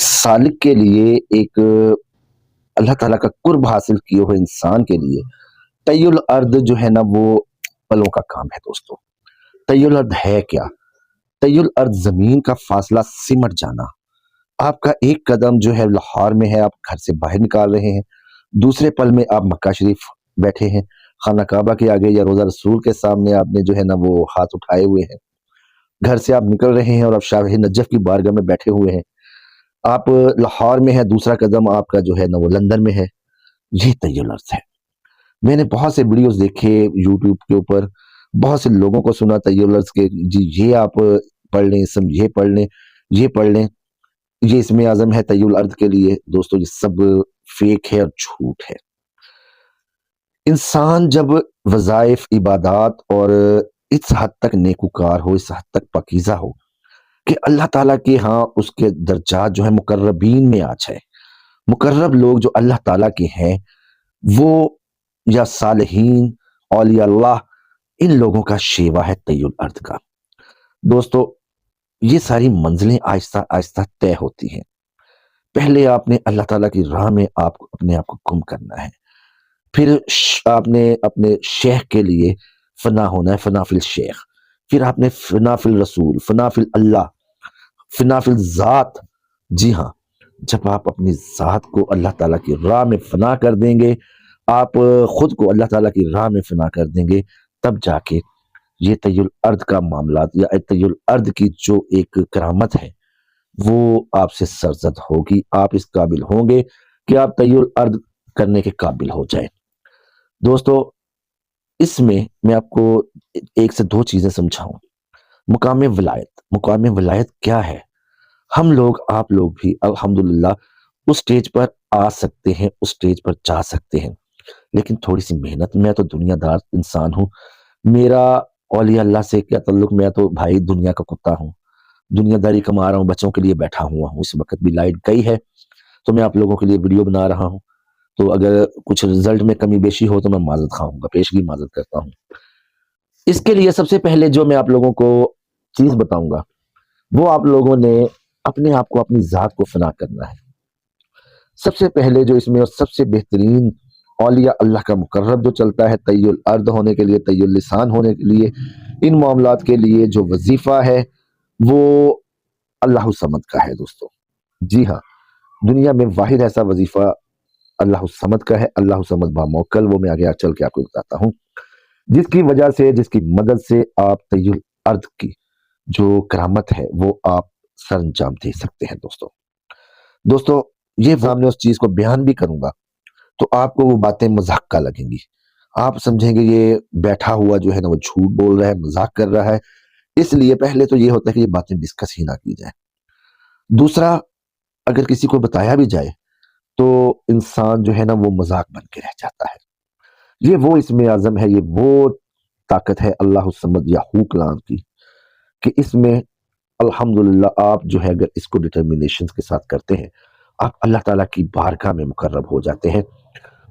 सालिक के लिए, एक अल्लाह ताला का कुर्ब हासिल किए हुए इंसान के लिए तय्युल अर्द जो है ना वो पलों का काम है दोस्तों। तय्युल अर्द है क्या? तय्युल अर्द ज़मीन का फासला सिमट जाना। आपका एक कदम जो है लाहौर में है, आप घर से बाहर निकाल रहे हैं, दूसरे पल में आप मक्का शरीफ बैठे हैं, खाना काबा के आगे या रोज़ा रसूल के सामने आपने जो है ना वो हाथ उठाए हुए हैं। घर से आप निकल रहे हैं और आप शाह नजफ़ की बारगाह में बैठे हुए हैं। आप लाहौर में हैं, दूसरा कदम आपका जो है ना वो लंदन में है। ये तय्युल अर्ज़ है। मैंने बहुत से वीडियोज़ देखे यूट्यूब के ऊपर, बहुत से लोगों को सुना तय्युल अर्ज़ के, जी ये आप पढ़ लें, ये पढ़ लें, ये पढ़ लें, ये इसमें आज़म है तय्युल अर्ज़ के लिए। दोस्तों ये सब फेक है और झूठ है। इंसान जब वज़ाइफ, इबादात और इस हद तक नेकूकार हो, इस हद तक पाकीज़ा हो कि अल्लाह ताला के यहाँ उसके दर्जात जो है मुकर्रबीन में आ जाए। मुकर्रब लोग जो अल्लाह ताला के हैं वो, या सालिहीन, औलिया अल्लाह, इन लोगों का शेवा है तय्युल अर्द का। दोस्तों ये सारी मंजिलें आहिस्ता आहिस्ता तय होती हैं। पहले आपने अल्लाह ताला की राह में आपको अपने आप को गुम करना है, फिर आपने अपने शेख के लिए फना होना है, फना फिल शेख, फिर आपने फना फिल रसूल, फना फिल अल्लाह, फना फिल ज़ात। जी हाँ, जब आप अपनी ज़ात को अल्लाह ताला की राह में फना कर देंगे, आप खुद को अल्लाह ताला की राह में फना कर देंगे, तब जाके ये तय्युल अर्द का मामलात या तय्युल अर्द की जो एक करामत है वो आपसे सरजद होगी। आप इस काबिल होंगे कि आप तय्युल अर्द करने के काबिल हो जाए। दोस्तों इसमें मैं आपको एक से दो चीजें समझाऊं। मुकाम विलायत, मुकाम विलायत क्या है? हम लोग, आप लोग भी अल्हम्दुलिल्लाह उस स्टेज पर आ सकते हैं, उस स्टेज पर जा सकते हैं, लेकिन थोड़ी सी मेहनत। मैं तो दुनियादार इंसान हूँ, मेरा औलिया अल्लाह से क्या ताल्लुक? मैं तो भाई दुनिया का कुत्ता हूँ, दुनियादारी कमा रहा हूँ, बच्चों के लिए बैठा हुआ हूँ। इस वक्त भी लाइट गई है तो मैं आप लोगों के लिए वीडियो बना रहा हूँ। तो अगर कुछ रिजल्ट में कमी बेशी हो तो मैं माजरत खाऊंगा, पेशगी माजरत करता हूँ। इसके लिए सबसे पहले जो मैं आप लोगों को चीज बताऊंगा वो आप लोगों ने अपने आप को, अपनी जात को फना करना है। सबसे पहले जो इसमें और सबसे बेहतरीन औलिया अल्लाह का मुकर्रब जो चलता है तय्युल अर्द होने के लिए, तय्युल लिसान होने के लिए, इन मामलात के लिए जो वजीफा है वो अल्लाह समद का है दोस्तों। जी हाँ, दुनिया में वाहिद ऐसा वजीफा अल्लाह समद का है। अल्लाह समद बामौकल, वो मैं आगे चल के आपको बताता हूँ, जिसकी वजह से, जिसकी मदद से आप तय्युल अर्द की जो करामत है वो आप सर अंजाम दे सकते हैं दोस्तों। दोस्तों ये सामने उस चीज को बयान भी करूंगा तो आपको वो बातें मजाक का लगेंगी। आप समझेंगे ये बैठा हुआ जो है ना वो झूठ बोल रहा है, मजाक कर रहा है। इसलिए पहले तो ये होता है कि ये बातें डिस्कस ही ना की जाए। दूसरा, अगर किसी को बताया भी जाए तो इंसान जो है ना वो मजाक बन के रह जाता है। ये वो इसमें आजम है, ये वो ताकत है अल्लाह समद या हू कलाम की, कि इसमें अल्हम्दुलिल्लाह आप जो है अगर इसको डिटर्मिनेशन के साथ करते हैं, आप अल्लाह ताला की बारगाह में मुकर्रब हो जाते हैं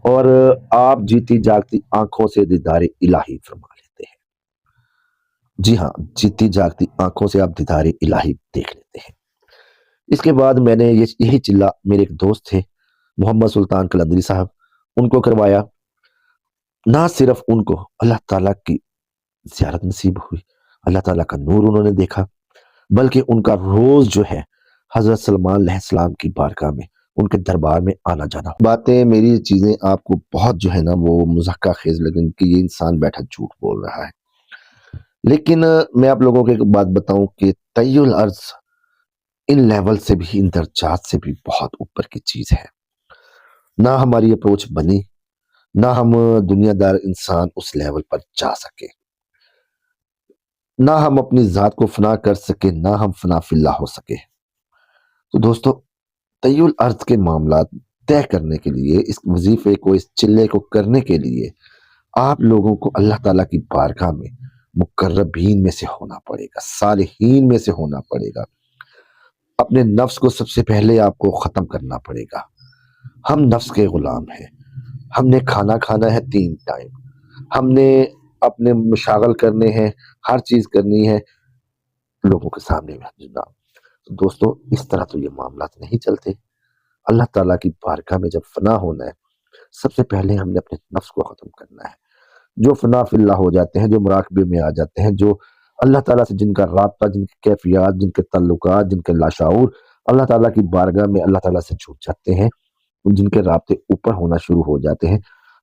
और आप जीती जागती आंखों से दीदार इलाही फरमा लेते हैं। जी हाँ, जीती जागती आंखों से आप दीदार इलाही देख लेते हैं। इसके बाद मैंने यही चिल्ला मेरे एक दोस्त थे मोहम्मद सुल्तान कलंदरी साहब, उनको करवाया। ना सिर्फ उनको अल्लाह ताला की ज़ियारत नसीब हुई, अल्लाह ताला का नूर उन्होंने देखा, बल्कि उनका रोज जो है हजरत सलमान अलैहिस्सलाम की बारगाह में, उनके दरबार में आना जाना। बातें, मेरी चीजें आपको बहुत जो है ना वो मुज़क्का खेज लगेंगी कि ये इंसान बैठा झूठ बोल रहा है, लेकिन मैं आप लोगों को एक बात बताऊं कि तय्युल अर्ज इन लेवल से भी, इन दर्जात से भी बहुत ऊपर की चीज है। ना हमारी अप्रोच बनी, ना हम दुनियादार इंसान उस लेवल पर जा सके, ना हम अपनी जात को फना कर सके, ना हम फना फिल्ला हो सके। तो दोस्तों तय्युल अर्ज के मामलात तय करने के लिए, इस वजीफे को, इस चिल्ले को करने के लिए आप लोगों को अल्लाह ताला की बारगाह में मुकर्रबीन में से होना पड़ेगा, सालिहीन में से होना पड़ेगा। अपने नफ्स को सबसे पहले आपको खत्म करना पड़ेगा। हम नफ्स के गुलाम हैं। हमने खाना खाना है 3 टाइम, हमने अपने मशागल करने हैं, हर चीज करनी है लोगों के सामने में जनाब। تو دوستو اس طرح تو یہ معاملات نہیں چلتے۔ اللہ تعالیٰ کی بارگاہ میں جب فنا ہونا ہے، سب سے پہلے ہم نے اپنے نفس کو ختم کرنا ہے۔ جو فنا فی اللہ ہو جاتے ہیں، جو مراقبے میں آ جاتے ہیں، جو اللہ تعالیٰ سے جن کا رابطہ، جن کی کیفیات، جن کے تعلقات، جن کے لاشعور اللہ تعالیٰ کی بارگاہ میں اللہ تعالیٰ سے چھوٹ جاتے ہیں، جن کے رابطے اوپر ہونا شروع ہو جاتے ہیں،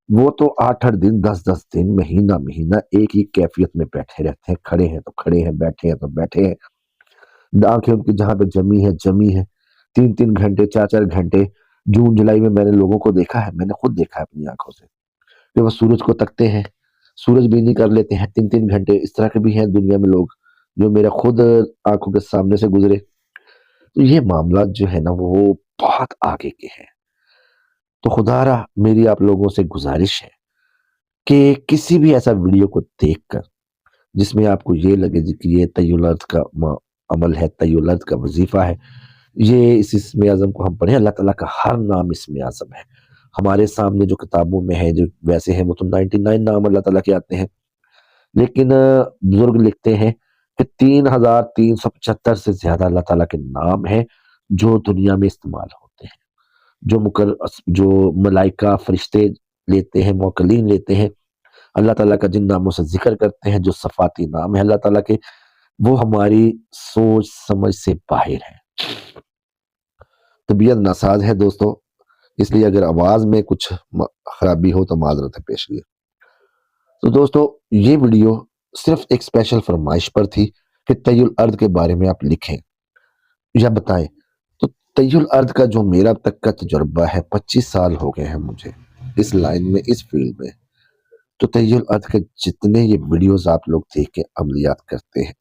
وہ تو 8 8 دن، 10 10 دن، مہینہ مہینہ ایک ہی کیفیت میں بیٹھے رہتے ہیں، کھڑے ہیں تو کھڑے ہیں، بیٹھے ہیں تو بیٹھے ہیں، آنکھیں ان کی جہاں پہ جمی ہے، 3 3 گھنٹے، 4 4 گھنٹے۔ جون جولائی میں نے لوگوں کو دیکھا ہے، میں نے خود دیکھا ہے اپنی آنکھوں سے کہ وہ سورج کو تکتے ہیں، سورج بینی کر لیتے ہیں 3 3 گھنٹے۔ اس طرح کے بھی ہیں دنیا میں لوگ جو میرے خود آنکھوں کے سامنے سے گزرے۔ تو یہ معاملات جو ہے نا وہ بہت آگے کے ہیں۔ تو خدا را میری آپ لوگوں سے گزارش ہے کہ کسی بھی ایسا ویڈیو کو دیکھ کر جس میں آپ کو یہ لگے کہ یہ طی الارض کا عمل ہے، طی الارض کا وظیفہ ہے، یہ اس اسم اعظم کو ہم پڑھیں۔ اللہ تعالیٰ کا ہر نام اسم اعظم ہے۔ ہمارے سامنے جو کتابوں میں ہے، جو ویسے ہیں، وہ تو 99 نام اللہ تعالیٰ کے آتے ہیں، لیکن بزرگ لکھتے ہیں کہ 3375 سے زیادہ اللہ تعالیٰ کے نام ہیں جو دنیا میں استعمال ہوتے ہیں، جو ملائکہ فرشتے لیتے ہیں، موکلین لیتے ہیں، اللہ تعالیٰ کا جن ناموں سے ذکر کرتے ہیں، جو صفاتی نام ہے اللہ تعالیٰ کے، وہ ہماری سوچ سمجھ سے باہر ہے۔ طبیعت ناساز ہے دوستو، اس لیے اگر آواز میں کچھ خرابی ہو تو معذرت پیش کیے۔ تو دوستو یہ ویڈیو صرف ایک اسپیشل فرمائش پر تھی کہ طی الارض کے بارے میں آپ لکھیں یا بتائیں۔ تو طی الارض کا جو میرا تک کا تجربہ ہے، 25 سال ہو گئے ہیں مجھے اس لائن میں، اس فیلڈ میں۔ تو طی الارض کے جتنے یہ ویڈیوز آپ لوگ دیکھ کے عملیات کرتے ہیں،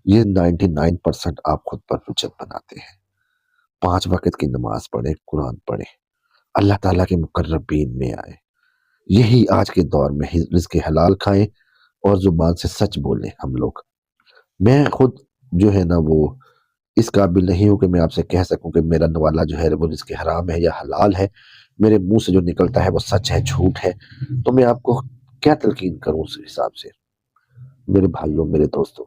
یہ 99% آپ خود پر حجت بناتے ہیں۔ 5 وقت کی نماز پڑھیں، قرآن پڑھیں، اللہ تعالیٰ کے مقربین میں آئیں، یہی آج کے دور میں رزق حلال کھائیں اور زبان سے سچ بولیں ہم لوگ۔ میں خود جو ہے نا وہ اس قابل نہیں ہوں کہ میں آپ سے کہہ سکوں کہ میرا نوالا جو ہے وہ رزق حرام ہے یا حلال ہے، میرے منہ سے جو نکلتا ہے وہ سچ ہے، جھوٹ ہے، تو میں آپ کو کیا تلقین کروں اس حساب سے۔ میرے بھائیوں، میرے دوستوں،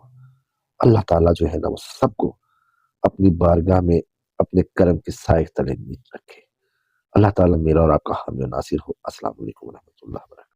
اللہ تعالیٰ جو ہے نا وہ سب کو اپنی بارگاہ میں اپنے کرم کے سائے تلے رکھے۔ اللہ تعالیٰ میرا اور آپ کا حامی و ناصر ہو۔ السلام علیکم ورحمۃ اللہ وبرکاتہ۔